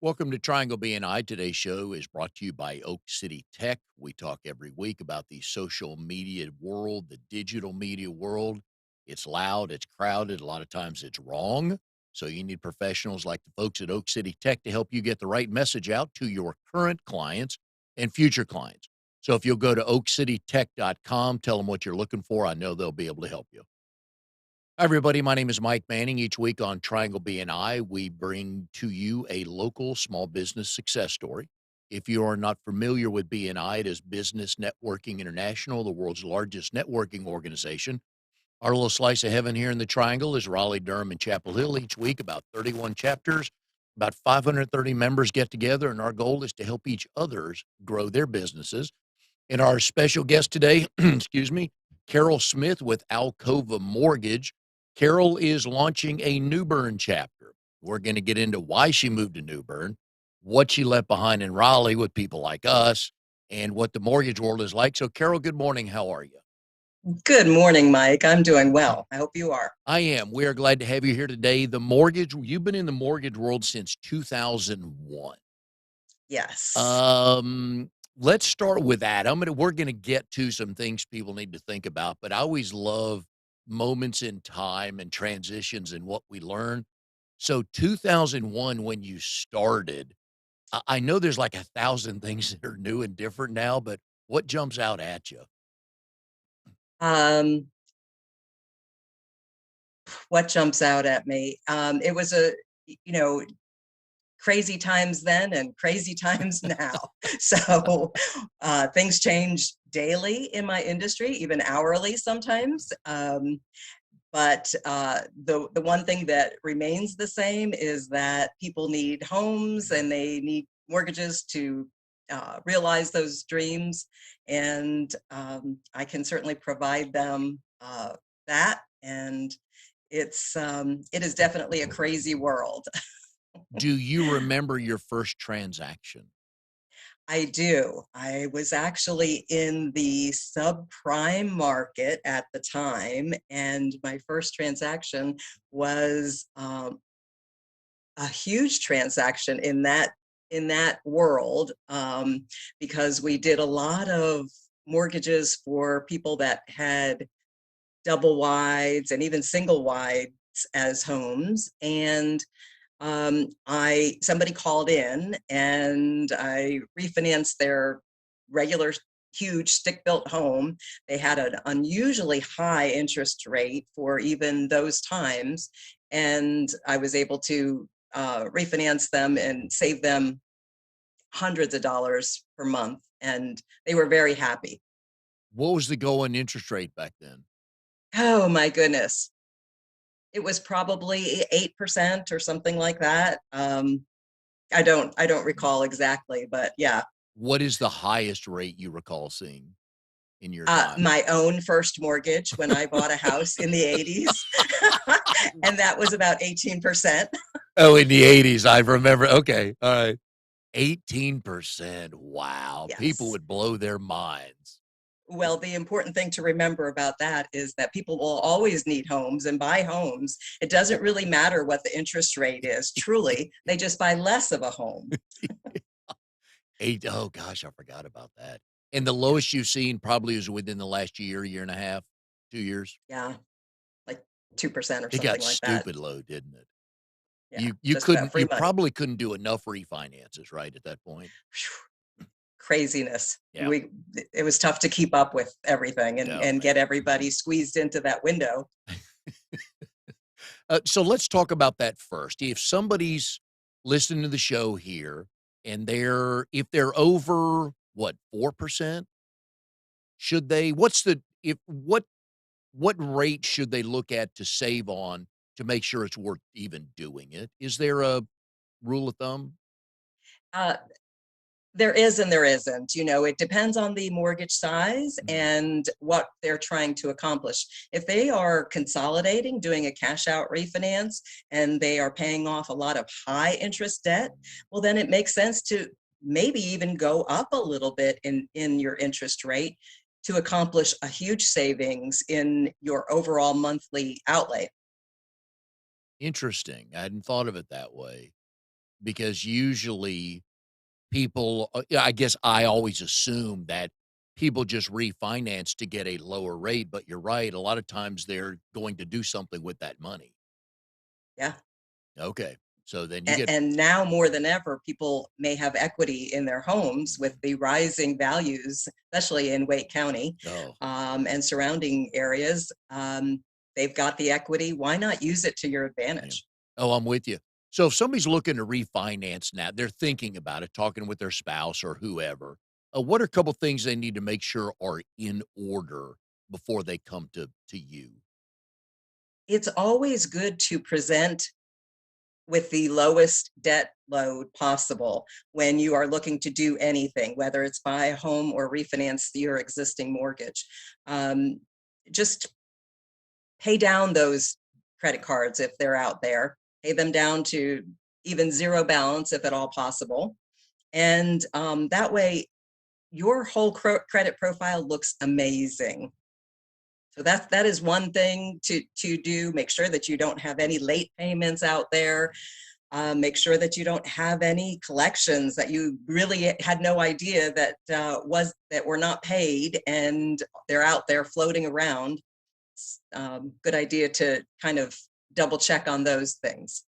Welcome to Triangle BNI. Today's show is brought to you by Oak City Tech. We talk every week about the social media world, the digital media world. It's loud, it's crowded, a lot of times it's wrong. So you need professionals like the folks at Oak City Tech to help you get the right message out to your current clients and future clients. So if you'll go to oakcitytech.com, tell them what you're looking for, I know they'll be able to help you. Hi, everybody. My name is Mike Manning. Each week on Triangle BNI, we bring to you a local small business success story. If you are not familiar with BNI, it is Business Networking International, the world's largest networking organization. Our little slice of heaven here in the Triangle is Raleigh, Durham, and Chapel Hill. Each week, about 31 chapters, about 530 members get together, and our goal is to help each others grow their businesses. And our special guest today, excuse me, Karyl Smith with Alcova Mortgage. Karyl is launching a New Bern chapter. We're going to get into why she moved to New Bern, what she left behind in Raleigh with people like us, and what the mortgage world is like. So, Karyl, good morning. How are you? Good morning, Mike. I'm doing well. I hope you are. I am. We are glad to have you here today. You've been in the mortgage world since 2001. Yes. Um, let's start with that. We're gonna get to some things people need to think about, but I always love moments in time and transitions and what we learn. So 2001, when you started, I know there's like 1,000 things that are new and different now, but what jumps out at you? Um, what jumps out at me? It was you know, crazy times then and crazy times now. So things change daily in my industry, even hourly sometimes. But the one thing that remains the same is that people need homes and they need mortgages to realize those dreams, and I can certainly provide them that. And it is definitely a crazy world. Do you remember your first transaction? I do. I was actually in the subprime market at the time, and my first transaction was a huge transaction in that world, because we did a lot of mortgages for people that had double wides and even single wides as homes. And I somebody called in and I refinanced their regular huge stick-built home. They had an unusually high interest rate for even those times, and I was able to refinance them and save them hundreds of dollars per month, and they were very happy. What was the going interest rate back then? Oh my goodness. It was probably 8% or something like that. I don't recall exactly, but yeah. What is the highest rate you recall seeing in your time? My own first mortgage when I bought a house in the 80s, and that was about 18%. Oh, in the '80s, I remember. Okay, all right. 18%. Wow. People Yes. would blow their minds. Well, the important thing to remember about that is that people will always need homes and buy homes. It doesn't really matter what the interest rate is, truly. They just buy less of a home. Oh gosh, I forgot about that. And the Yeah. lowest you've seen probably is within the last year, year and a half, 2 years. Yeah. Like 2% or It got something like that. stupid low, didn't it? Yeah. You Just about couldn't free you money. probably couldn't do enough refinances, right, at that point? Craziness. Yeah. It was tough to keep up with everything Oh, and get man. everybody squeezed into that window. So let's talk about that first. If somebody's listening to the show here and if they're over what, 4%, should they what's the if what rate should they look at to save on to make sure it's worth even doing it? Is there a rule of thumb? Uh, there is and there isn't. It depends on the mortgage size Mhm. and what they're trying to accomplish. If they are consolidating, doing a cash out refinance, and they are paying off a lot of high interest debt, well, then it makes sense to maybe even go up a little bit in your interest rate to accomplish a huge savings in your overall monthly outlay. Interesting. I hadn't thought of it that way. because usually people, yeah, I guess I always assume that people just refinance to get a lower rate, but you're right. A lot of times they're going to do something with that money. Yeah. Okay. So then you And, get, and now more than ever, people may have equity in their homes with the rising values, especially in Wake County oh, and surrounding areas. They've got the equity. Why not use it to your yeah. advantage? Oh, I'm with you. So if somebody's looking to refinance now, they're thinking about it, talking with their spouse or whoever. What are a couple things they need to make sure are in order before they come to you? It's always good to present with the lowest debt load possible when you are looking to do anything, whether it's buy a home or refinance your existing mortgage. Um, just pay down those credit cards if they're out there, pay them down to even zero balance if at all possible. And that way, your whole credit profile looks amazing. So that is one thing to do. Make sure that you don't have any late payments out there. Make sure that you don't have any collections that you really had no idea that that were not paid, and they're out there floating around. Good idea to kind of double check on those things.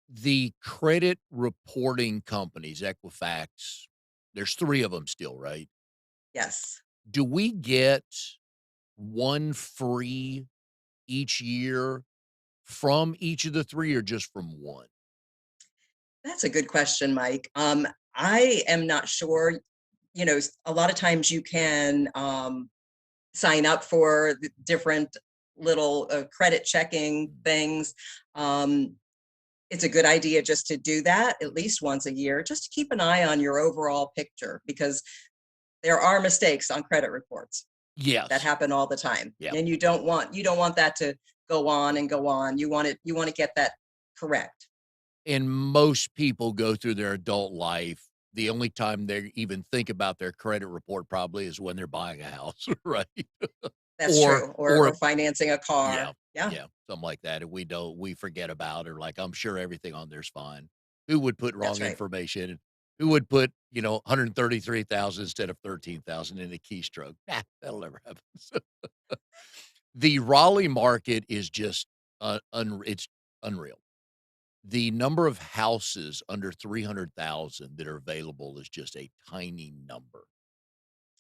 The credit reporting companies, Equifax, there's 3 of them still, right? Yes, Do we get 1 free each year from each of the 3 or just from 1? that's a good question, Mike. I am not sure. A lot of times you can sign up for the different little credit checking things. Um, it's a good idea just to do that at least once a year, just to keep an eye on your overall picture, because there are mistakes on credit reports that Yes. happen all the time, Yeah. and you don't want that to go on and go on. You want to get that correct. And most people go through their adult life, the only time they even think about their credit report probably is when they're buying a house, right? That's Or true. or or or financing a yeah, car. Yeah, yeah, something like that, and we forget about or like, I'm sure everything on there's fine. Who would put that's wrong right. information? Who would put, 133,000 instead of 13,000 in a keystroke? Nah, that'll never happen. So, the Raleigh market is just, it's unreal. The number of houses under 300,000 that are available is just a tiny number.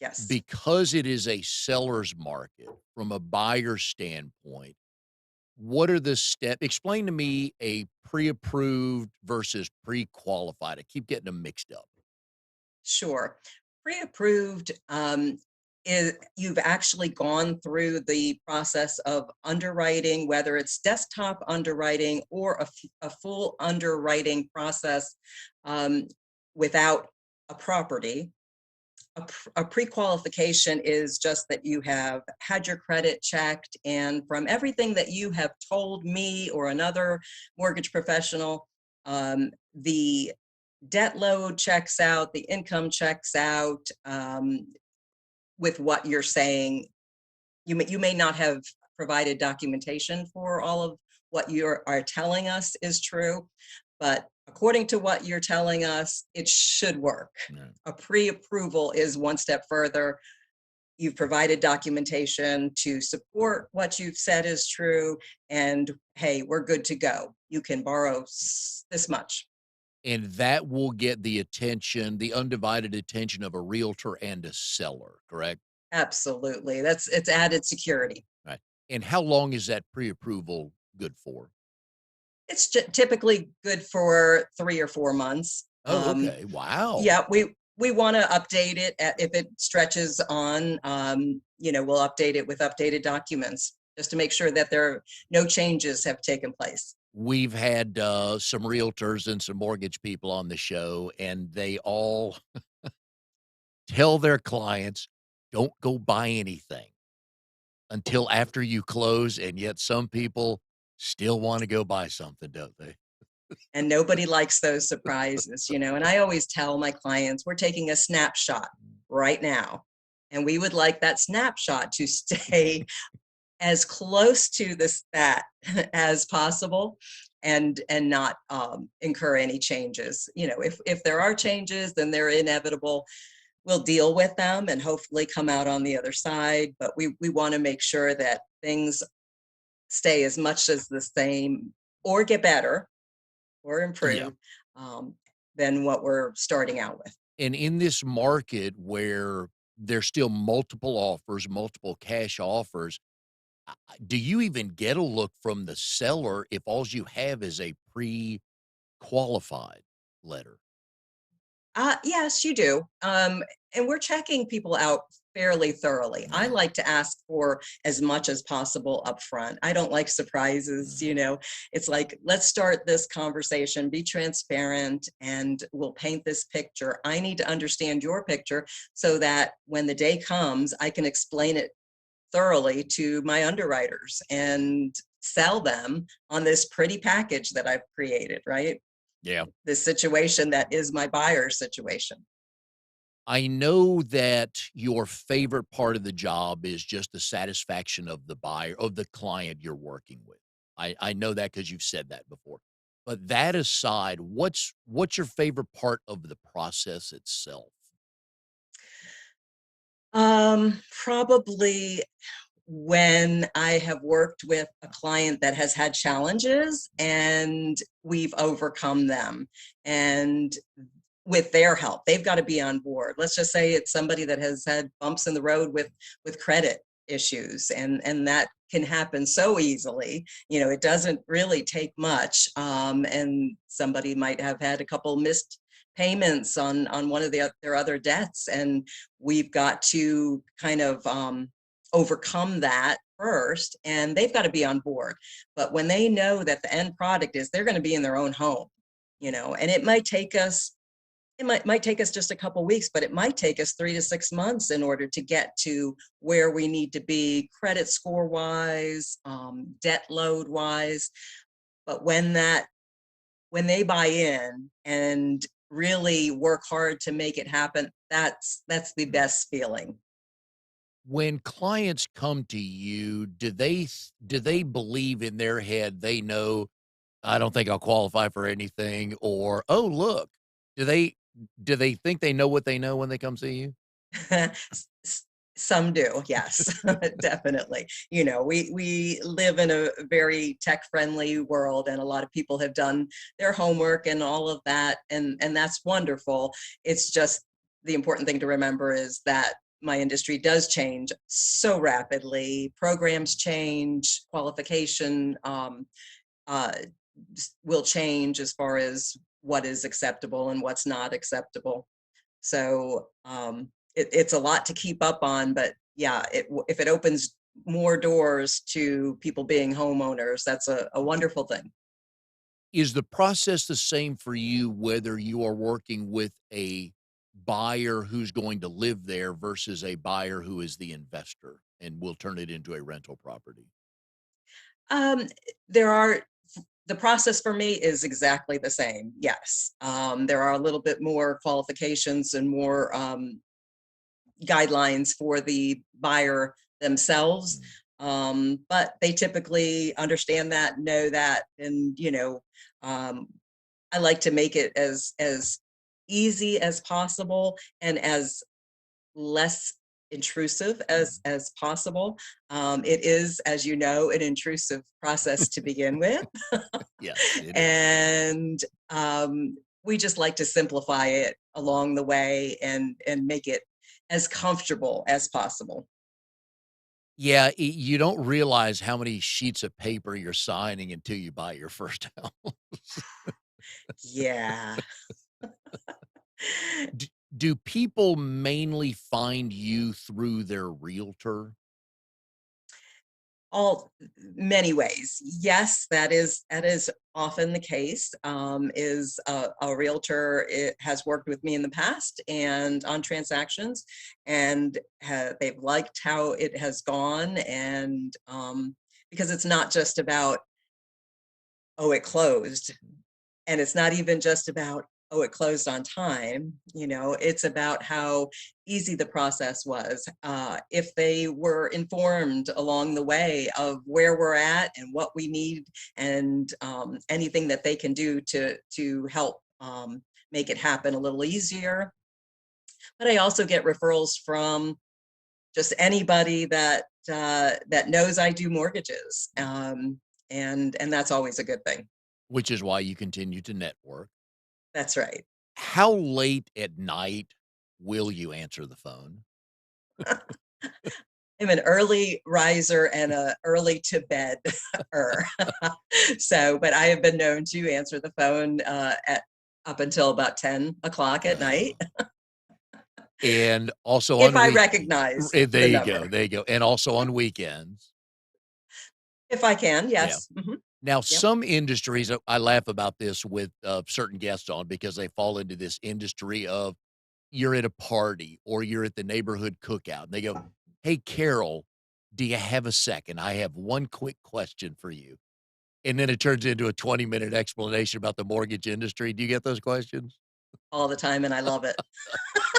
Yes. Because it is a seller's market from a buyer's standpoint, what are the step explain to me a pre-approved versus pre-qualified. I keep getting them mixed up. Sure. Pre-approved is you've actually gone through the process of underwriting, whether it's desktop underwriting or a full underwriting process um, without a property. A pre-qualification is just that you have had your credit checked, and from everything that you have told me or another mortgage professional, the debt load checks out, the income checks out with what you're saying. You may not have provided documentation for all of what you are telling us is true, but according to what you're telling us, it should work. Right. A pre-approval is one step further. You've provided documentation to support what you've said is true, and hey, we're good to go. You can borrow this much. And that will get the attention, the undivided attention of a realtor and a seller, correct? Absolutely. It's added security. Right. And how long is that pre-approval good for? It's typically good for 3 or 4 months. Oh, okay. Wow. Yeah, we want to update it if it stretches on. We'll update it with updated documents just to make sure that no changes have taken place. We've had, some realtors and some mortgage people on the show, and they all tell their clients, "Don't go buy anything until after you close," and yet some people still wanna go buy something, don't they? And nobody likes those surprises. And I always tell my clients, we're taking a snapshot right now, and we would like that snapshot to stay as close to this that as possible. and not incur any changes. If there are changes, then they're inevitable. We'll deal with them and hopefully come out on the other side. But we want to make sure that things stay as much as the same or get better or Yeah. improve um, than what we're starting out with. And in this market where there's still multiple offers, multiple cash offers, do you even get a look from the seller if all you have is a pre-qualified letter? Yes, you do. And we're checking people out fairly thoroughly. I Mm, like to ask for as much as possible up front. I don't like surprises, mhm. It's like, let's start this conversation, be transparent, and we'll paint this picture. I need to understand your picture so that when the day comes, I can explain it thoroughly to my underwriters and sell them on this pretty package that I've created, right? Yeah. This situation that is my buyer situation. I know that your favorite part of the job is just the satisfaction of the buyer, of the client you're working with. I know that because you've said that before. But that aside, what's your favorite part of the process itself? Probably when I have worked with a client that has had challenges and we've overcome them. And with their help, they've got to be on board. Let's just say it's somebody that has had bumps in the road with credit issues, and that can happen so easily. It doesn't really take much, and somebody might have had a couple missed payments on one of their other debts, and we've got to kind of overcome that first, and they've got to be on board. But when they know that the end product is they're going to be in their own home, and it might take us just a couple weeks, but it might take us 3 to 6 months in order to get to where we need to be credit score wise, debt load wise. But when they buy in and really work hard to make it happen, that's the Mm. best feeling. When clients come to you, do they believe in their head they know, "I don't think I'll qualify for anything," or, "Oh, look." Do they do they think they know what they know when they come see you? S- s- Some do, yes, definitely. We live in a very tech friendly world, and a lot of people have done their homework and all of that, and that's wonderful. It's just the important thing to remember is that my industry does change so rapidly. Programs change, qualification uh, will change as far as what is acceptable and what's not acceptable. So it's a lot to keep up on, but yeah, if it opens more doors to people being homeowners, that's a wonderful thing. Is the process the same for you whether you are working with a buyer who's going to live there versus a buyer who is the investor and will turn it into a rental property? Um, there are the process for me is exactly the same. Yes, there are a little bit more qualifications and more guidelines for the buyer themselves. Mm. But they typically understand that, know that, and um, I like to make it as easy as possible and as less intrusive Mm. as possible. It is, as you know, an intrusive process to begin with, Yes, it is. and we just like to simplify it along the way and make it as comfortable as possible. Yeah, you don't realize how many sheets of paper you're signing until you buy your first house. Yeah. D do people mainly find you through their realtor? All many ways. Yes, that is often the case. Is a realtor it has worked with me in the past and on transactions, and they've liked how it has gone, and because it's not just about, oh, it closed, and it's not even just about, oh, it closed on time. It's about how easy the process was. If they were informed along the way of where we're at and what we need, and anything that they can do to help make it happen a little easier. But I also get referrals from just anybody that knows I do mortgages, and that's always a good thing. which is why you continue to network. That's right. How late at night will you answer the phone? I'm an early riser and a early to bed so, but I have been known to answer the phone at up until about 10 o'clock at night And also if on I week recognize there the you go, number. there you go, and also on weekends. If I can, Yeah. yes. Now, Yep. some industries, I laugh about this with, certain guests on because they fall into this industry of you're at a party or you're at the neighborhood cookout, and they go, "Hey, Carol, do you have a second? I have one quick question for you." And then it turns into a 20-minute explanation about the mortgage industry. Do you get those questions? All the time, and I love it.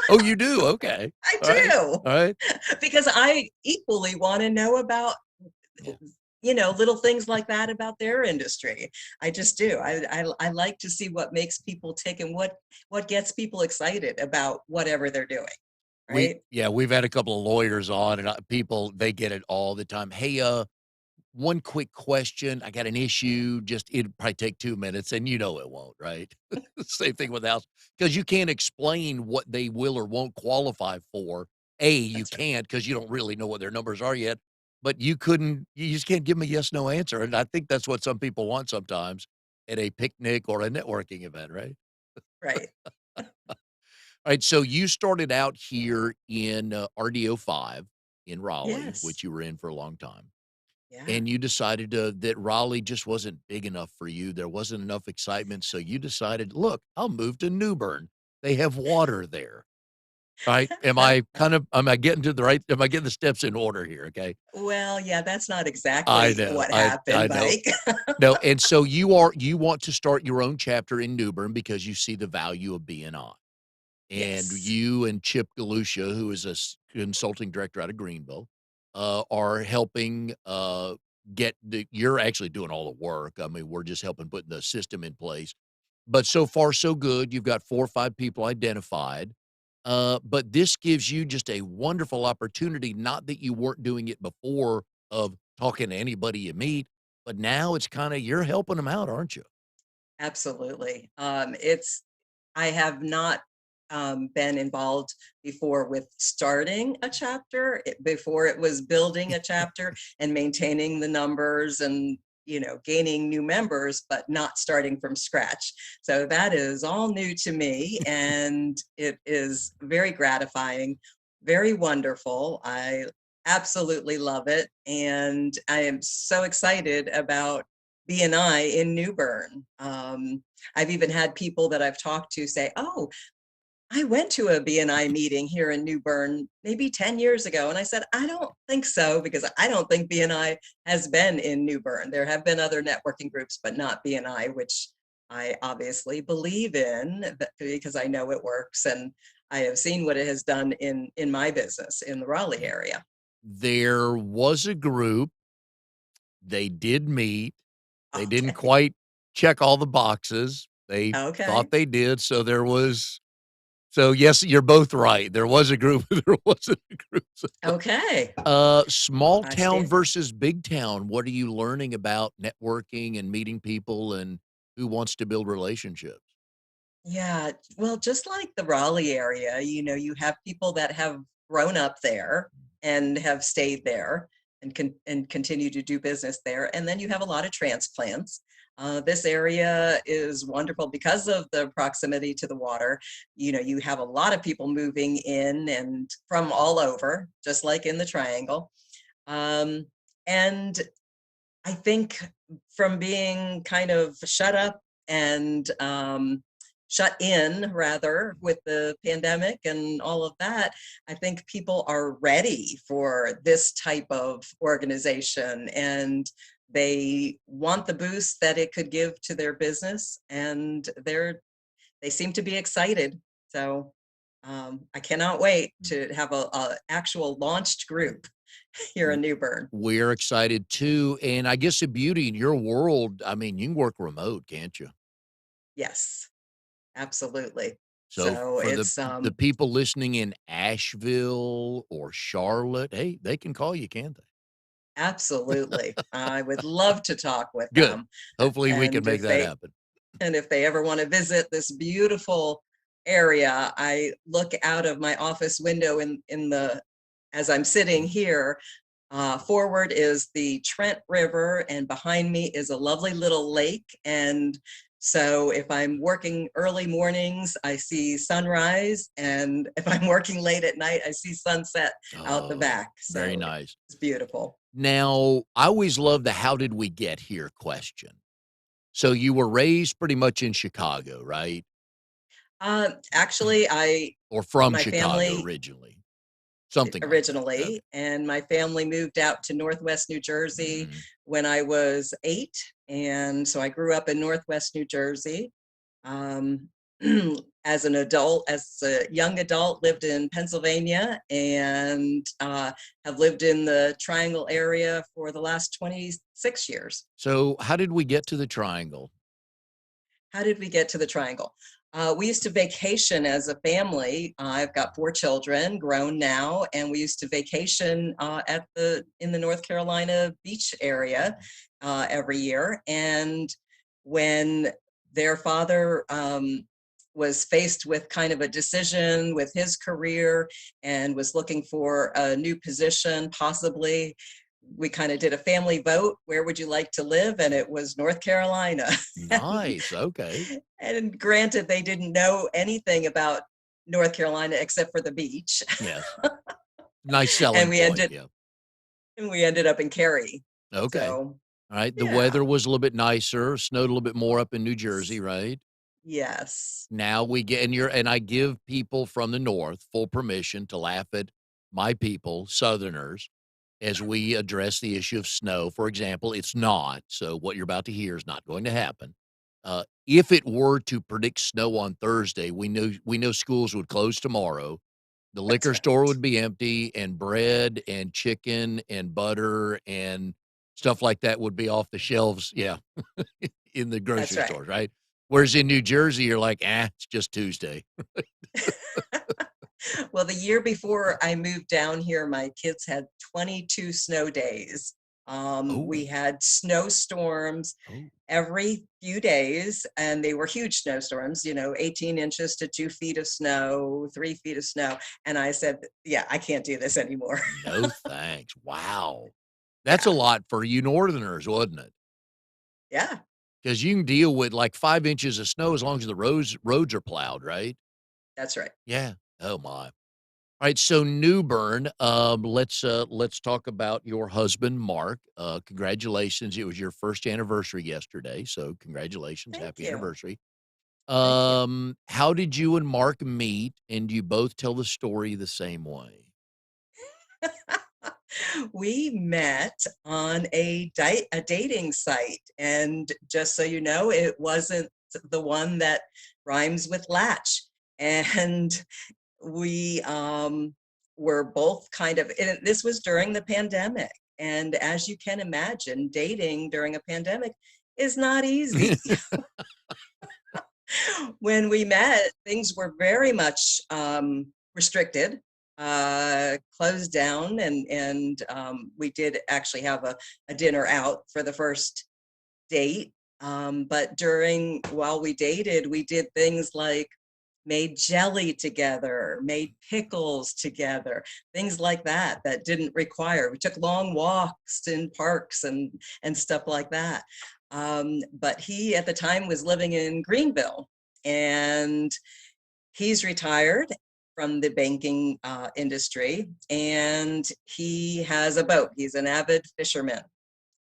Oh, you do? Okay. I All right. do, All right. because I equally want to know about Yeah. little things like that about their industry. I just do. I like to see what makes people tick and what gets people excited about whatever they're doing, right? We've had a couple of lawyers on and, people, they get it all the time. "Hey, one quick question. I got an issue. Just it'll probably take 2 minutes," and you know it won't, right? Same thing with house because you can't explain what they will or won't qualify for. A, you That's right. can't because you don't really know what their numbers are yet, but you just can't give them a yes, no answer, and I think that's what some people want sometimes at a picnic or a networking event, right? Right. Alright, so you started out here in, RDO 5 in Raleigh, Yes. which you were in for a long time. Yeah. And you decided that Raleigh just wasn't big enough for you. There wasn't enough excitement, so you decided, "Look, I'll move to New Bern. They have water there." Right? Am I getting to the right am I getting the steps in order here, okay? Well, yeah, that's not I exactly know, what happened, I know. Mike. No, and so you want to start your own chapter in New Bern because you see the value of BNI. And Yes. you and Chip Galusha, who is a consulting director out of Greenville, are helping get you're actually doing all the work. I mean, we're just helping put the system in place. But so far, so good. You've got 4 or 5 people identified. But this gives you just a wonderful opportunity, not that you weren't doing it before of talking to anybody you meet, but now it's kind of you're helping them out, aren't you? Absolutely. It's I have not been involved before with starting a chapter. Before it was building a chapter and maintaining the numbers and gaining new members, but not starting from scratch. So that is all new to me, and it is very gratifying, very wonderful. I absolutely love it, and I am so excited about BNI in New Bern. I've even had people that I've talked to say, "Oh, I went to a BNI meeting here in New Bern maybe 10 years ago." And I said, "I don't think so, because I don't think BNI has been in New Bern. There have been other networking groups, but not BNI, which I obviously believe in because I know it works, and I have seen what it has done in my business in the Raleigh Yeah. area." There was a group, they did meet. They didn't Okay. quite check all the boxes. They Okay. thought they did, so yes, you're both right. There was a group, there wasn't a group. Okay. Small I town stand versus big town, what are you learning about networking and meeting people and who wants to build relationships? Yeah, well, just like the Raleigh area, you have people that have grown up there and have stayed there and continue to do business there. And then you have a lot of transplants. This area is wonderful because of the proximity to the water. You have a lot of people moving in and from all over, just like in the Triangle. Um, and I think from being kind of shut up and shut in, rather, with the pandemic and all of that, I think people are ready for this type of organization, and they want the boost that it could give to their business, and they seem to be excited. So I cannot wait to have a actual launched group here in W New Bern. we're excited too, and I guess the beauty in your world, I mean, you can work remote, can't you? Yes, absolutely. So So for it's the people listening in Asheville or Charlotte, hey, they can call you, can't they? absolutely. I would love to talk with Good. them. Hopefully, we can And make that happen. if they ever want to visit this beautiful area, I look out of my office window in the as I'm sitting Mm. here. Forward is the Trent River, and behind me is a lovely little lake. And so, if I'm working early mornings, I see sunrise, and if I'm working late at night, I see sunset out the Oh, back. very So nice. it's beautiful. Now, I always love the "how did we get here" question. So you were raised pretty much in Chicago, right? Actually, I Or from my Chicago family originally? Something like that. Okay. originally, and my family moved out to Northwest New Jersey Mhm. when I was 8, and so I grew up in Northwest New Jersey. Um, as an adult, as a young adult, lived in Pennsylvania, and have lived in the Triangle area for the last 26 years. So how did we get to the Triangle? How did we get to the Triangle? We used to vacation as a family. I've got 4 children, grown now, and we used to vacation at the in the North Carolina beach area every year. And when their father was faced with kind of a decision with his career and was looking for a new position, possibly, we kind of did a family vote. Where would you like to live? And it was North Carolina. and, Nice, okay. and granted, they didn't know anything about North Carolina except for the beach. Yes. Nice and selling we point, ended yeah. and we ended up in Cary. Okay. So Alright, the yeah, weather was a little bit nicer, snowed a little bit more up in New Jersey, right? yes, Now we get and I give people from the North full permission to laugh at my people, Southerners, as we address the issue of snow. For example, it's not, so what you're about to hear is not going to happen. If it were to predict snow on Thursday, we know schools would close tomorrow. The that's liquor store right. would be empty, and bread and chicken and butter and stuff like that would be off the shelves, yeah, in the That's grocery right. stores, right? Whereas in New Jersey, you're like, it's just Tuesday." Well, the year before I moved down here, my kids had 22 snow days. We Oh, had snowstorms oh, every few days, and they were huge snowstorms, 18 inches to 2 feet of snow, 3 feet of snow. And I said, yeah, I can't do this anymore. no thanks. Wow. That's a Yeah, lot for you Northerners, wasn't it? yeah, Because you can deal with, like, 5 inches of snow as long as the roads are plowed, right? that's right. Yeah. Oh, my. Alright, so New Bern, let's talk about your husband, Mark. Congratulations, it was your 1st anniversary yesterday, so congratulations, Thank happy you. anniversary. Thank you. How did you and Mark meet, and do you both tell the story the same way? We met on a dating site, and just so you know, it wasn't the one that rhymes with latch. And we were both kind of, and this was during the pandemic. And as you can imagine, dating during a pandemic is not easy. When we met, things were very much restricted, closed down, and we did actually have a dinner out for the first date. But while we dated, we did things like made jelly together, made pickles together, things like that didn't require. We took long walks in parks and stuff like that. But he at the time was living in Greenville, and he's retired from the banking industry, and he has a boat. He's an avid fisherman,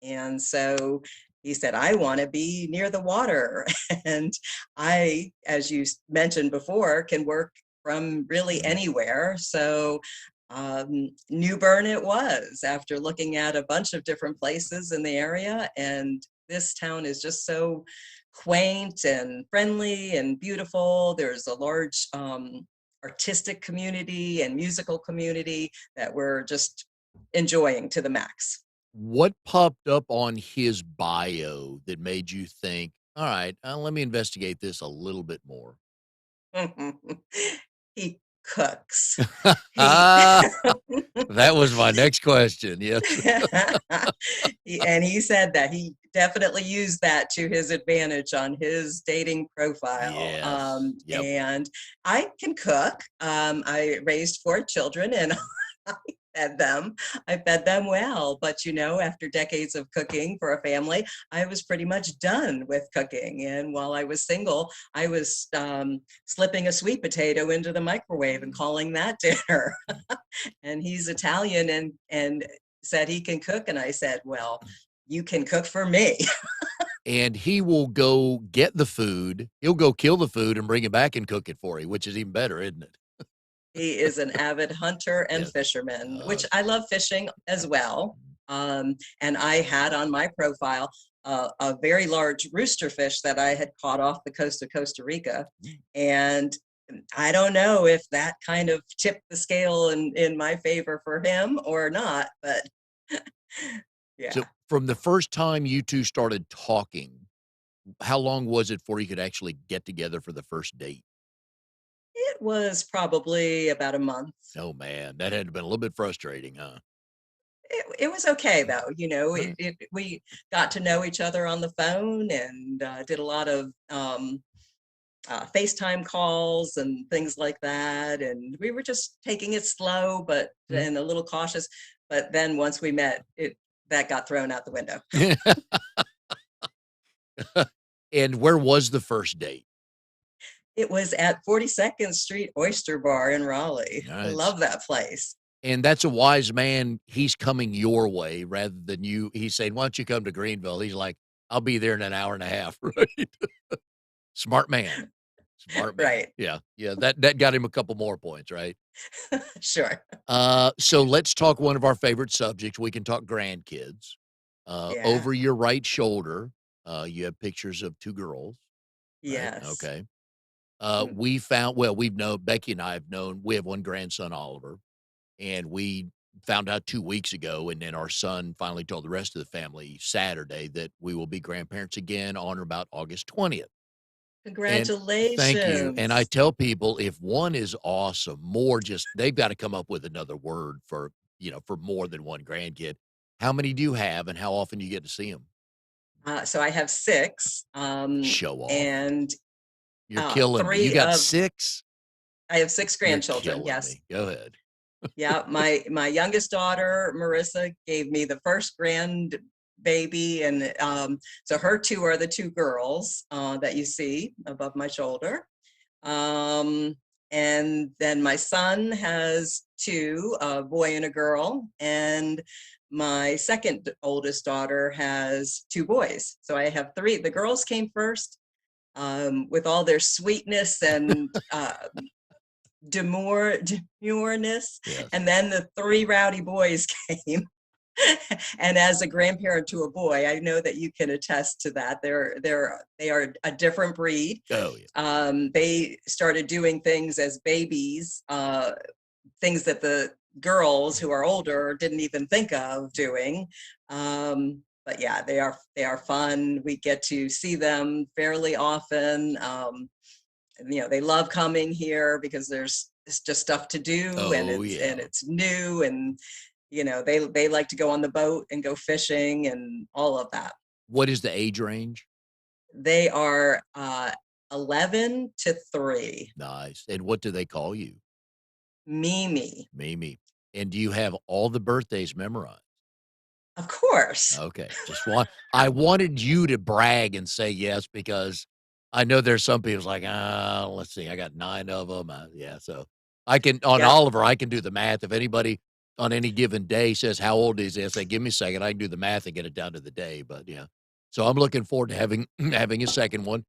and so he said, I want to be near the water. And I, as you mentioned before, can work from really Mhm. anywhere. So New Bern it was, after looking at a bunch of different places in the area. And this town is just so quaint and friendly and beautiful. There's a large artistic community and musical community that we're just enjoying to the max. What popped up on his bio that made you think, "All right, let me investigate this a little bit more?" He cooks. He Ah, that was my next question, yes. And he said that he definitely used that to his advantage on his dating profile. Yes, yep. And I can cook. I raised 4 children and I fed them. I fed them well. But, after decades of cooking for a family, I was pretty much done with cooking. And while I was single, I was slipping a sweet potato into the microwave and Mm. calling that dinner. And he's Italian and said he can cook. And I said, well, you can cook for me. And he will go get the food, he'll go kill the food and bring it back and cook it for you, which is even better, isn't it? He is an avid hunter and Yes. fisherman, which Uh, I love fishing as well. And I had on my profile a very large rooster fish that I had caught off the coast of Costa Rica. mm. And I don't know if that kind of tipped the scale in my favor for him or not, but So, yeah. from the first time you 2 started talking, how long was it before you could actually get together for the first date? It was probably about a month. Oh, man, that had to have been a little bit frustrating, huh? It was okay though, Alright. we got to know each other on the phone and did a lot of FaceTime calls and things like that. And we were just taking it slow, but Mm. and a little cautious. But then once we met, it that got thrown out the window. And where was the first date? It was at 42nd Street Oyster Bar in Raleigh. I Nice. love that place. And that's a wise man, he's coming your way rather than you he's saying, "Why don't you come to Greenville?" He's like, "I'll be there in an hour and a half," right? Smart man. Smart man. Right. Yeah, yeah, that got him a couple more points, right? Sure. So let's talk one of our favorite subjects. We can talk grandkids. Yeah. Over your right shoulder, you have pictures of 2 girls, right? Yes. Okay. Mm. We found well, we've known Becky and I have known we have one grandson, Oliver, and we found out 2 weeks ago, and then our son finally told the rest of the family Saturday that we will be grandparents again on or about August 20th. And thank you, and I Congratulations. tell people if one is awesome, more just they've gotta come up with another word for, for more than one grandkid. How many do you have, and how often do you get to see them? So I have six, Show off. and You're killing me. You three got of 6? I have six You're grandchildren. killing Yes. me. Go ahead. Yeah, my youngest daughter, Marissa, gave me the first grandbaby, and so her two are the two girls that you see above my shoulder. Um, and then my son has two, a boy and a girl, and my second oldest daughter has two boys. So I have three. The girls came first with all their sweetness and demureness, Yes. and then the three rowdy boys came. And as a grandparent to a boy, I know that you can attest to that. They are a different breed. Oh, yeah. They started doing things as babies, things that the girls who are older didn't even think of doing. But yeah, they are fun. We get to see them fairly often. They love coming here because there's it's just stuff to do, and Oh, it's yeah. it's new, and they like to go on the boat and go fishing and all of that. What is the age range? They are 11 to 3. Nice. And what do they call you? Mimi. Mimi. And do you have all the birthdays memorized? Of course. Okay. I wanted you to brag and say yes because I know there's some people's like, let's see, I got 9 of them. Yeah. So I can, on Yep. Oliver, I can do the math. If anybody on any given day says, how old is this? Say, give me a second. I can do the math and get it down to the day. But yeah. So I'm looking forward to having, having a second one.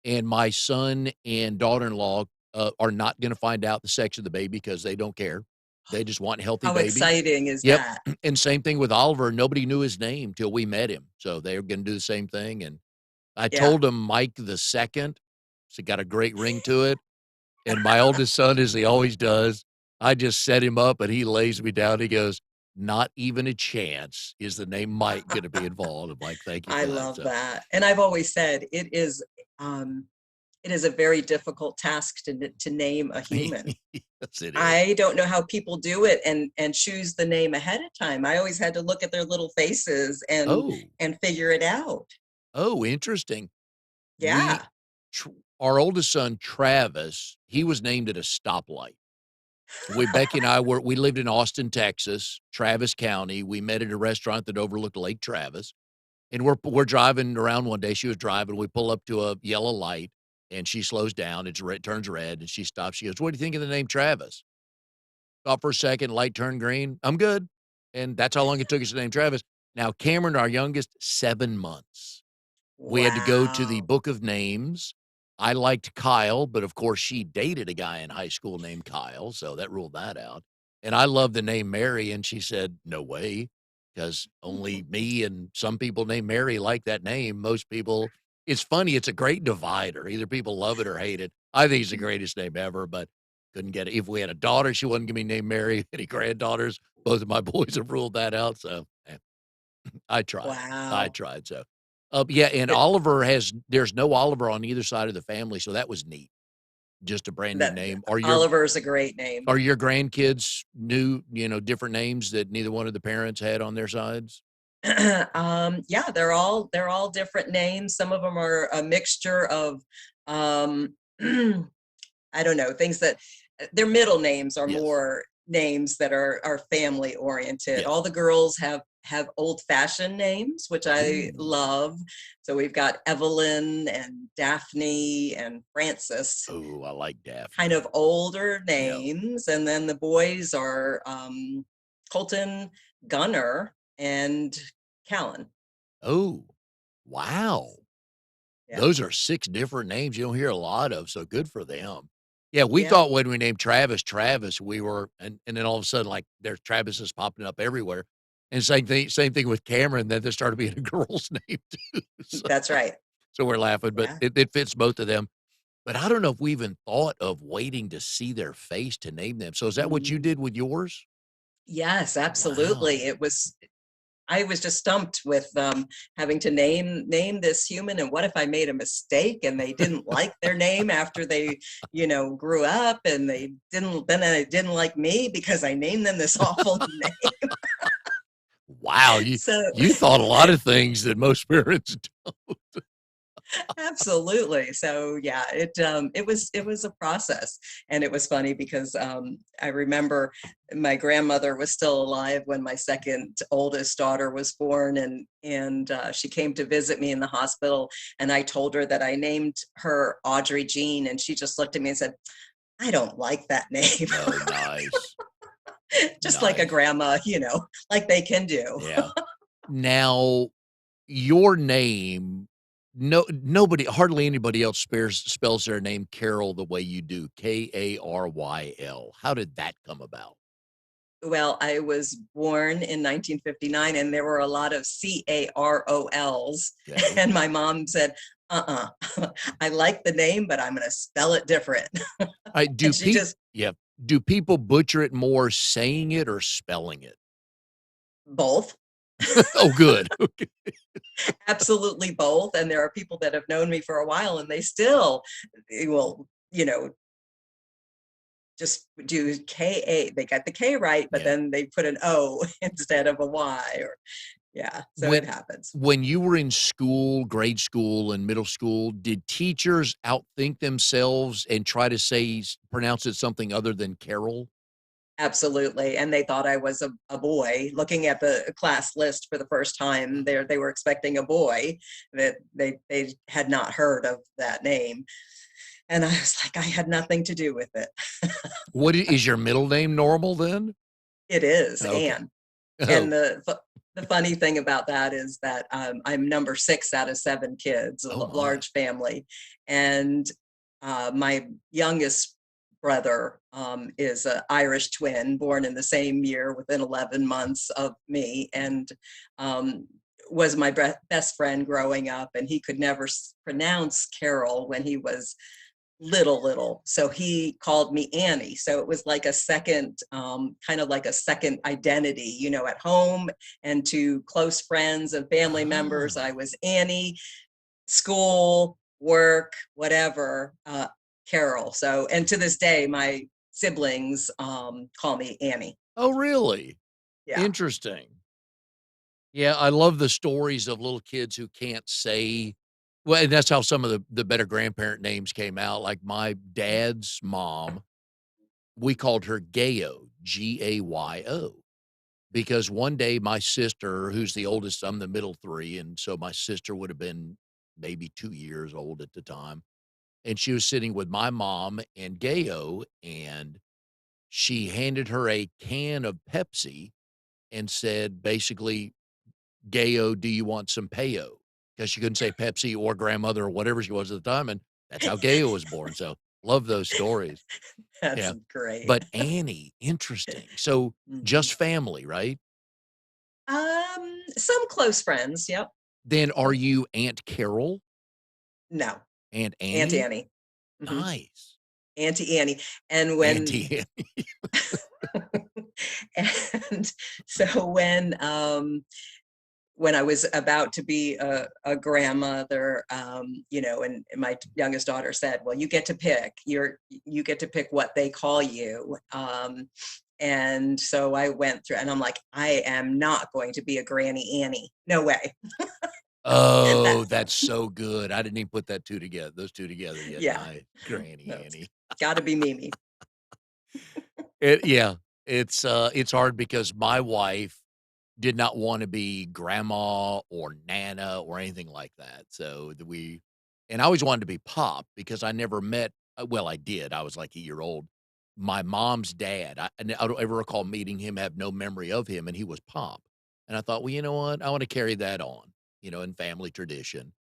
And my son and daughter-in-law are not going to find out the sex of the baby because they don't care. They just want healthy How babies. exciting is Yep. that? And same thing with Oliver. Nobody knew his name till we met him. So they're going to do the same thing. And I Yeah. told him Mike the second. So it got a great ring to it. And my oldest son, as he always does, I just set him up and he lays me down. He goes, not even a chance is the name Mike going to be involved. I'm like, thank you I for that. love So that. And I've always said um, it is a very difficult task to name a human. yes, it is. I don't know how people do it and choose the name ahead of time. I always had to look at their little faces Oh, and figure it out. oh, interesting. We, Yeah. tr- our oldest son, Travis, he was named at a stoplight. Becky and I we lived in Austin, Texas, Travis County. We met at a restaurant that overlooked Lake Travis. And we're driving around one day. She was driving. We pull up to a yellow light and she slows down. It's red, turns red, and she stops. She goes, what do you think of the name Travis? Thought for a second, light turned green. I'm good. And that's how long it took us to name Travis. Now, Cameron, our youngest, 7 months. We had to go to the Wow. book of names. I liked Kyle, but of course she dated a guy in high school named Kyle, so that ruled that out. And I love the name Mary, and she said, "No way," because only me and some people named Mary like that name. Most people, it's funny, it's a great divider. Either people love it or hate it. I think it's the greatest name ever, but couldn't get it. If we had a daughter, she wasn't gonna be named Mary. Any granddaughters, both of my boys have ruled that out. So I tried. I Wow. tried. So, yeah, and It, there's no Oliver on either side of the family, so that was neat. Just a brand new that name. Oliver's a great name. Are your grandkids new, different names that neither one of the parents had on their sides? Yeah, they're all different names. Some of them are a mixture of um I don't know, things that their middle names are Yes. more names that are family oriented. Yes. All the girls have old fashioned names, which I Ooh. love. So we've got Evelyn and Daphne and Frances, Oh, I like kind Daphne. of older Yeah. names. And then the boys are Colton, Gunner, and Callan. Oh, wow. Yeah. Those are 6 different names you don't hear a lot of, so good for them. Yeah, we Yeah. thought when we named Travis, we were and then all of a sudden, like, there's Travises popping up everywhere. And same thing with Cameron, then there started being a girl's name too. That's right. So we're laughing, but Yeah. it fits both of them. But I don't know if we even thought of waiting to see their face to name them. So is that what you Mm. did with yours? Yes, absolutely. Wow. I was just stumped with having to name this human. And what if I made a mistake and they didn't like their name after they, grew up, and they didn't like me because I named them this awful name. Wow, you So you thought a lot of things that most parents absolutely. So yeah, it was a process, and it was funny because I remember my grandmother was still alive when my second oldest daughter was born, and she came to visit me in the hospital, and I told her that I named her Audrey Jean, and she just looked at me and said, "I don't like that name," Oh, nice. just like a Nice. grandma, like they can do. Yeah. Now, your name, nobody hardly anybody else spells their name Karyl the way you do, Karyl. How did that come about? Well, I was born in 1959, and there were a lot of Carols. Okay. And my mom said, I like the name, but I'm going to spell it different. I And do she people just, yeah. Do people butcher it more saying it or spelling it? both, Oh, good. Okay. absolutely both. And there are people that have known me for a while, and they will, just do KA. They got the K right, but Yeah. then they put an O instead of a Y. Or, yeah, so When it happens. when you were in school, grade school and middle school, did teachers outthink themselves and try to pronounce it something other than Carol? Absolutely, and they thought I was a boy. Looking at the class list for the first time, they were expecting a boy, that they had not heard of that name, and I was like, I had nothing to do with it. Is your middle name normal then? It is, Okay. and Oh. the funny thing about that is that I'm number 6 out of 7 kids, a Oh my. large family, and my youngest brother is an Irish twin, born in the same year within 11 months of me, and um, was my best friend growing up. And he could never pronounce Karyl when he was little. So he called me Annie. So it was like a second, kind of like a second identity, at home and to close friends and family members. I Ah. was Annie, school, work, whatever, Karyl. So, and to this day, my siblings call me Annie. Oh, really? Yeah. Interesting. Yeah, I love the stories of little kids who can't say well, and that's how some of the better grandparent names came out, like my dad's mom, we called her Gayo, Gayo, because one day my sister, who's the oldest, I'm the middle 3, and so my sister would have been maybe 2 years old at the time, and she was sitting with my mom and Gayo, and she handed her a can of Pepsi and said, basically, "Gayo, do you want some Payo?" Because she couldn't say Pepsi or grandmother or whatever she was at the time, and that's how Gayo was born, so love those stories. That's Yeah. great. But Annie, interesting. So, Mhm. just family, right? Some close friends. Yep. Then are Yep. you Aunt Carol, No, Aunt Aunt Annie? Annie. Hmm. Nice. Auntie Annie. And when Auntie Annie. and so when I was about to be a grandmother, and my youngest daughter said, "Well, you get to pick. You get to pick what they call you." And so I went through, and I'm like, I am not going to be a Granny Annie. No way. Oh, That, that's so good. I didn't even put that 2 together those 2 together yet. yeah, Nice. no, Granny it's Annie. got to be Mimi. Yeah. It's hard because my wife did not wanna be grandma or nana or anything like that, so the we and I always wanted to be pop because I never met well, I did, I was like a year old. My mom's dad, I don't ever recall meeting him, have no memory of him, and he was pop, and I thought, "Well, you know what? I wanna carry that on, in family tradition,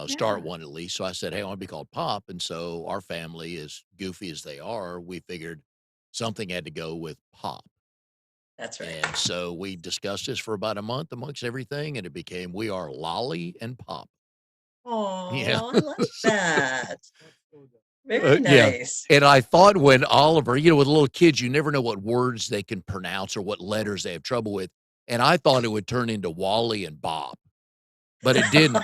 start Yeah, one at least," so I said, "Hey, I wanna be called Pop," and so our family, as goofy as they are, we figured something had to go with Pop. that's right. And so we discussed this for about a month amongst everything, and it became we are Lolly and Pop. Yeah. Oh, I like So, that. Very yeah. nice. And I thought when Oliver, with little kids, you never know what words they can pronounce or what letters they have trouble with. And I thought it would turn into Wally and Bob, but it didn't.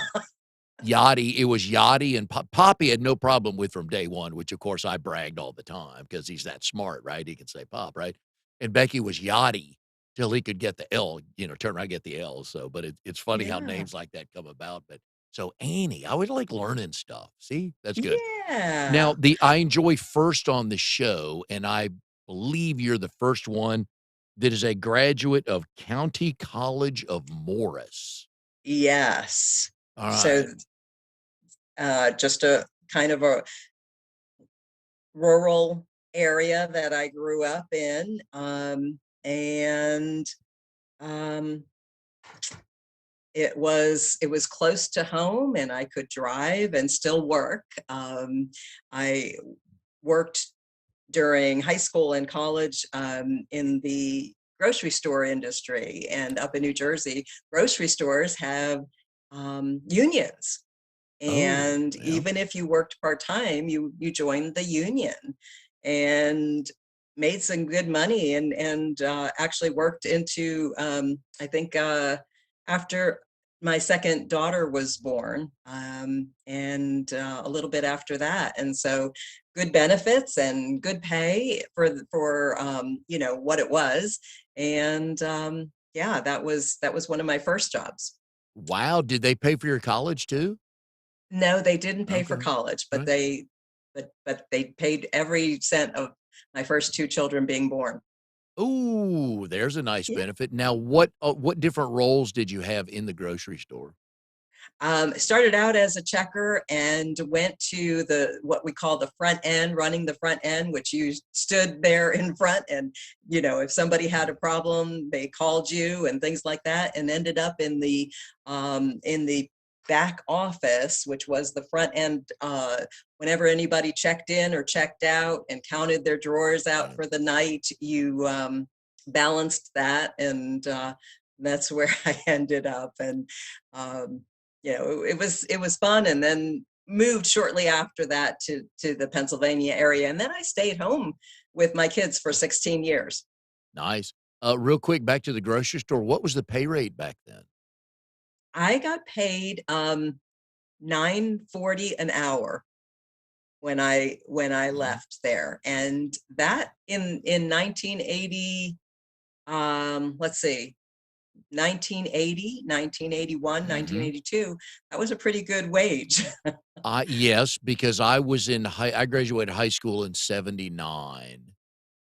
Yachty, it was Yachty and Poppy had no problem with from day one, which of course I bragged all the time because he's that smart, right? He can say Pop, right? And Becky was Yachty till he could get the L, turn around, get the L. So, but it's funny how Yeah. names like that come about. But so Annie, I would like learning stuff. See, that's good. Now, Yeah. the I enjoy first on the show, and I believe you're the first one that is a graduate of County College of Morris. Yes. All So right. just a kind of a rural area that I grew up in. And um, it was close to home and I could drive and still work. I worked during high school and college in the grocery store industry. And up in New Jersey, grocery stores have unions. Oh, And yeah. even if you worked part-time, you joined the union and made some good money and actually worked into I think after my second daughter was born, and a little bit after that. And so good benefits and good pay for what it was. And yeah, that was one of my first jobs. Wow, did they pay for your college too? No, they didn't pay for Okay. college, but Right. they paid every cent of my first 2 children being born. Ooh, there's a nice Yeah. benefit. Now, what different roles did you have in the grocery store? Started out as a checker and went to the what we call the front end, running the front end, which you stood there in front and, if somebody had a problem, they called you and things like that, and ended up in the back office, which was the front end, whenever anybody checked in or checked out and counted their drawers out Yeah. for the night, you balanced that, and that's where I ended up. And um, it was fun. And then moved shortly after that to the Pennsylvania area, and then I stayed home with my kids for 16 years. Nice. Real quick, back to the grocery store. What was the pay rate back then? I got paid 9.40 an hour when I Mhm. left there, and that in 1980, let's see, 1980, 1981, Mhm. 1982, that was a pretty good wage. Yes, because I graduated high school in '79,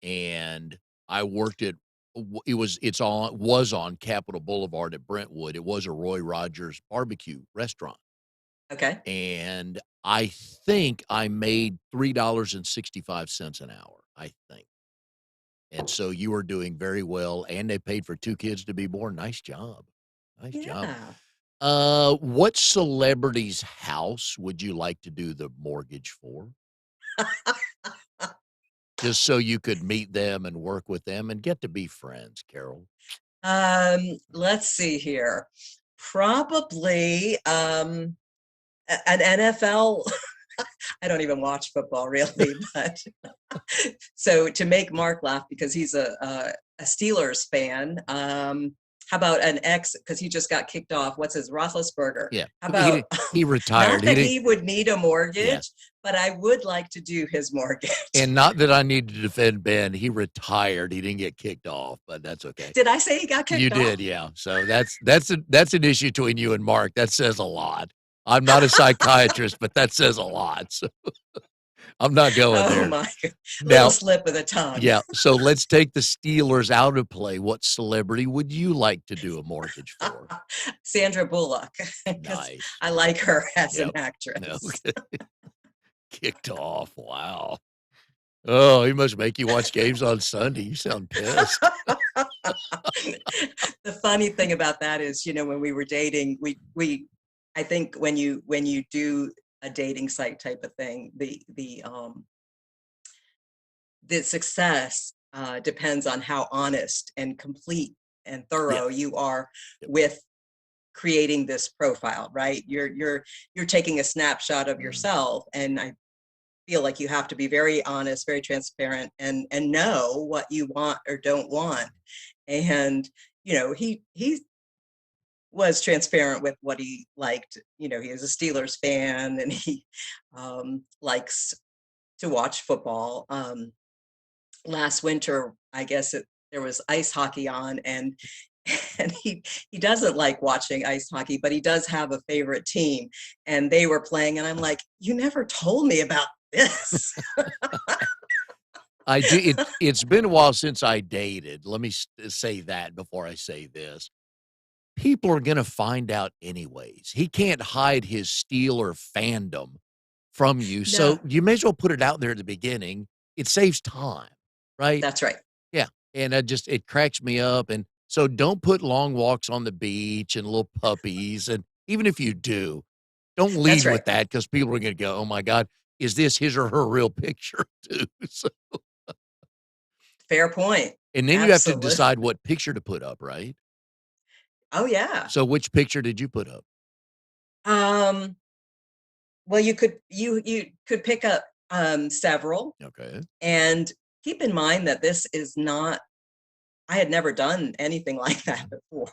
and I worked at was on Capitol Boulevard at Brentwood. It was a Roy Rogers barbecue restaurant, Okay. and I think I made $3.65 an hour, I think. And so you were doing very well, and they paid for 2 kids to be born. Nice job. Nice job. Yeah. What celebrity's house would you like to do the mortgage for? Just so you could meet them and work with them and get to be friends, Carol. Let's see here. Probably an NFL. I don't even watch football really, but so to make Mark laugh because he's a Steelers fan. How about an ex? Because he just got kicked off. What's his Roethlisberger? Yeah. How He about did he retired. not He that didn't he would need a Yeah. mortgage, but I would like to do his mortgage. And not that I need to defend Ben. He retired. He didn't get kicked off, but that's okay. Did I say he got You kicked off? did, yeah. So that's an issue between you and Mark. That says a lot. I'm not a psychiatrist, but that says a lot. So I'm not going Oh there. my, little Now, slip of the tongue. yeah, so let's take the Steelers out of play. What celebrity would you like to do a mortgage for? Sandra Bullock, because Nice. I like her as an Yep. No, actress. kicked off. Wow. Oh, he must make you watch games on Sunday. You sound pissed. The funny thing about that is, when we were dating, we I think when you do a dating site type of thing, the success depends on how honest and complete and Yeah. thorough you are Yep. with creating this profile, right? You're taking a snapshot of Mm. yourself, and I feel like you have to be very honest, very transparent, and know what you want or don't want. And he was transparent with what he liked. He is a Steelers fan, and he likes to watch football. Last winter, I guess there was ice hockey on, and and he doesn't like watching ice hockey, but he does have a favorite team, and they were playing, and I'm like, you never told me about this. I do. It's been a while since I dated. Let me say that before I say this. People are going to find out anyways. He can't hide his Steeler fandom from you. So No, you may as well put it out there at the beginning. It saves time, right? that's right. Yeah. And it cracks me up. And so don't put long walks on the beach and little puppies. And even if you do, don't That's lead right. with that because people are going to go, oh my God, is this his or her real picture too? So, Fair point. and then you have to decide Absolutely. what picture to put up, right? Oh yeah. So which picture did you put up? Um, well, you could pick up several, Okay. and keep in mind that this is not. I had never done anything like that before.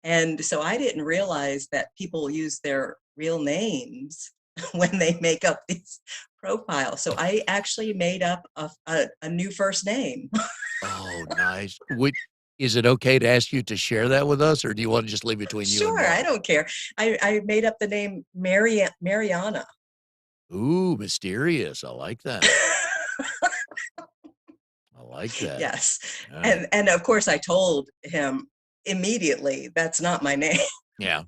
And so I didn't realize that people use their real names when they make up these profiles. So I actually made up a new first name. Oh, nice. Is it okay to ask you to share that with us, or do you want to just leave between you and Sure, I Mark? don't care. I made up the name Mariana. Ooh, mysterious. I like that. I like that. Yes. All right. And of course I told him immediately that's not my name Yeah.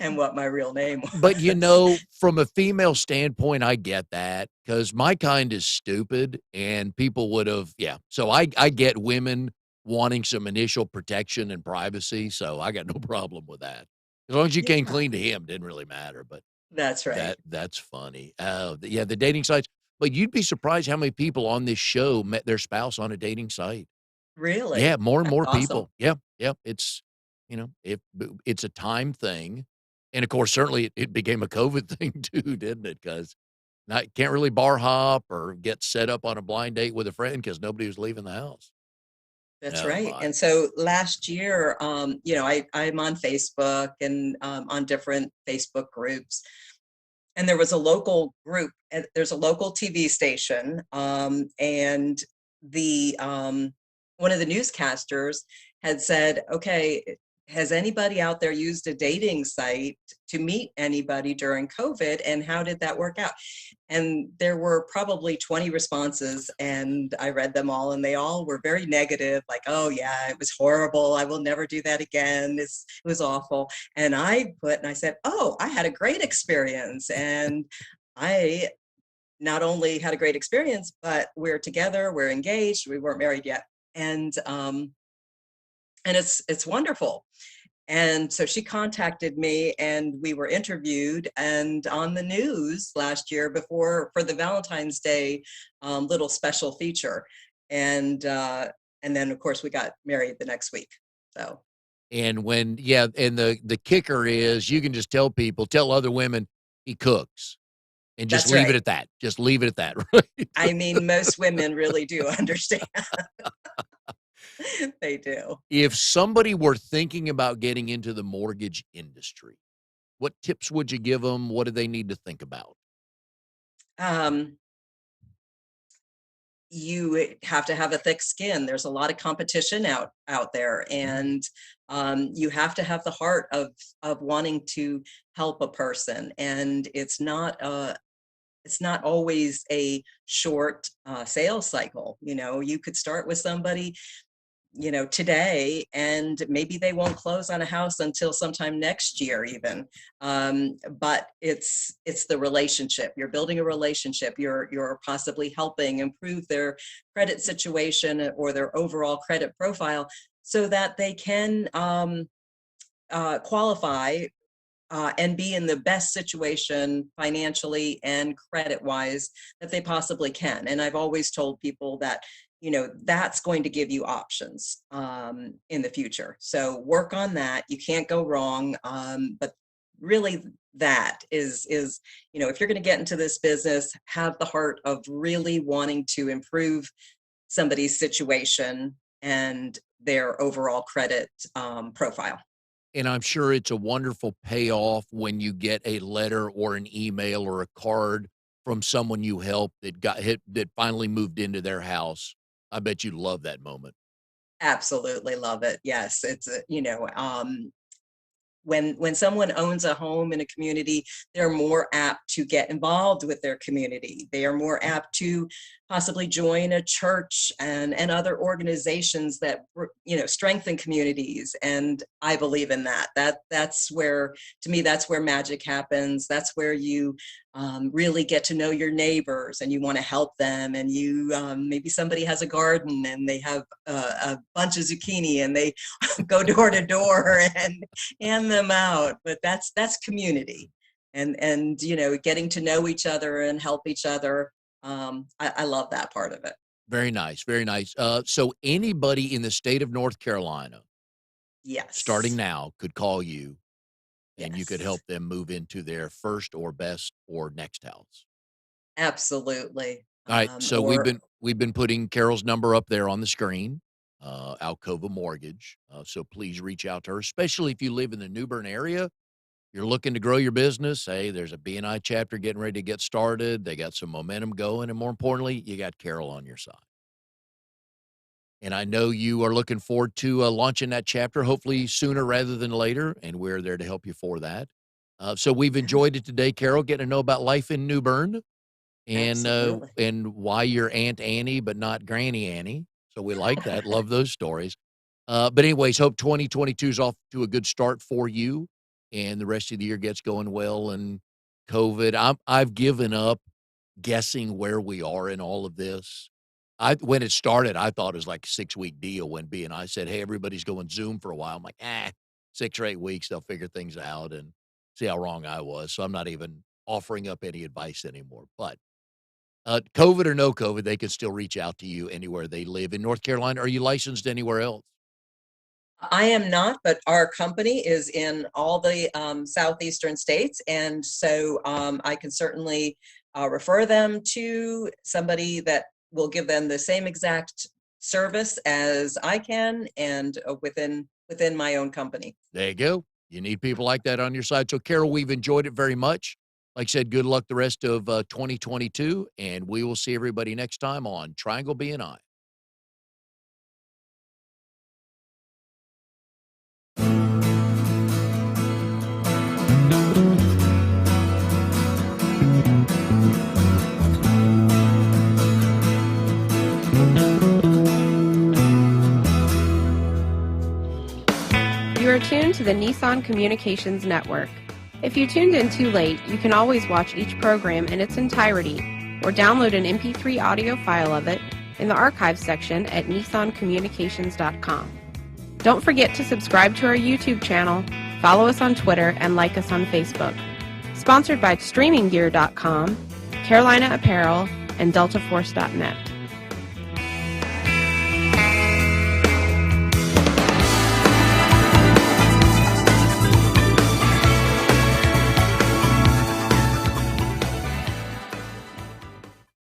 and Y- what my real name But was. from a female standpoint, I get that because my kind is stupid and people would have, yeah. So I get women wanting some initial protection and privacy. So I got no problem with that. As long as you came Yeah, clean to him, didn't really matter, but that's right. that's funny. Yeah, the dating sites, but you'd be surprised how many people on this show met their spouse on a dating site. Yeah, Really? more and That's more awesome. people. Yeah, yeah, it's, it's a time thing, and, of course, certainly it became a COVID thing too, didn't it? Because can't really bar hop or get set up on a blind date with a friend because nobody was leaving the house. That's Oh right. my. And so last year, I'm on Facebook and on different Facebook groups. And there was a local group, and there's a local TV station, and the one of the newscasters had said, "Okay, has anybody out there used a dating site to meet anybody during COVID, and how did that work out?" And there were probably 20 responses, and I read them all, and they all were very negative, like, "Oh yeah, it was horrible. I will never do that again. It was awful." And I said, "Oh, I had a great experience." And I not only had a great experience, but we're together, we're engaged, we weren't married yet. And it's wonderful. And so she contacted me and we were interviewed and on the news last year before for the Valentine's Day little special feature. And and then of course we got married the next week. So And when yeah, and the kicker is you can just tell other women he cooks and just that's leave it right. at that. Just leave it at that, right? I mean, most women really do understand. They do. If somebody were thinking about getting into the mortgage industry, what tips would you give them? What do they need to think about? Um, you have to have a thick skin. There's a lot of competition out there, and you have to have the heart of wanting to help a person. And it's not always a short sales cycle. You know, you could start with somebody, today, and maybe they won't close on a house until sometime next year even. But it's the relationship. You're building a relationship. You're possibly helping improve their credit situation or their overall credit profile so that they can qualify and be in the best situation financially and credit wise that they possibly can. And I've always told people that, that's going to give you options in the future. So work on that. You can't go wrong. But really, that is, if you're going to get into this business, have the heart of really wanting to improve somebody's situation and their overall credit profile. And I'm sure it's a wonderful payoff when you get a letter or an email or a card from someone you helped that got hit that finally moved into their house. I bet you love that moment. Absolutely love it. Yes, when someone owns a home in a community, they're more apt to get involved with their community. They are more apt to possibly join a church and other organizations that strengthen communities. And I believe in that. That's where, to me, that's where magic happens. That's where you really get to know your neighbors and you want to help them. And you maybe somebody has a garden and they have a bunch of zucchini and they go door to door and hand them out. But that's community, and getting to know each other and help each other. I love that part of it. Very nice, very nice. So anybody in the state of North Carolina starting Yes, now could call you and you could yes, help them move into their first or best or next house. absolutely. All right, so Or we've been putting Carol's number up there on the screen, Alcova Mortgage. So please reach out to her, especially if you live in the New Bern area. You're looking to grow your business. Hey, there's a BNI chapter getting ready to get started. They got some momentum going, and more importantly, you got Carol on your side. And I know you are looking forward to launching that chapter, hopefully sooner rather than later, and we're there to help you for that. So we've yeah, enjoyed it today, Carol, getting to know about life in New Bern absolutely. and why you're Aunt Annie, but not Granny Annie. So we like that. Love those stories. But anyways, hope 2022 is off to a good start for you, and the rest of the year gets going well. And COVID, I've given up guessing where we are in all of this. When it started, I thought it was like a 6-week deal when BNI said, "Hey, everybody's going Zoom for a while." I'm like, 6 or 8 weeks, they'll figure things out and see how wrong I was. So I'm not even offering up any advice anymore. But COVID or no COVID, they could still reach out to you anywhere they live in North Carolina. Are you licensed anywhere else? I am not, but our company is in all the southeastern states, and so I can certainly refer them to somebody that will give them the same exact service as I can, and within my own company. There you go. You need people like that on your side. So, Karyl, we've enjoyed it very much. Like I said, good luck the rest of 2022, and we will see everybody next time on Triangle BNI. You are tuned to the Nissan Communications Network. If you tuned in too late, you can always watch each program in its entirety or download an MP3 audio file of it in the archives section at nissancommunications.com. Don't forget to subscribe to our YouTube channel, follow us on Twitter, and like us on Facebook. Sponsored by StreamingGear.com, Carolina Apparel, and DeltaForce.net.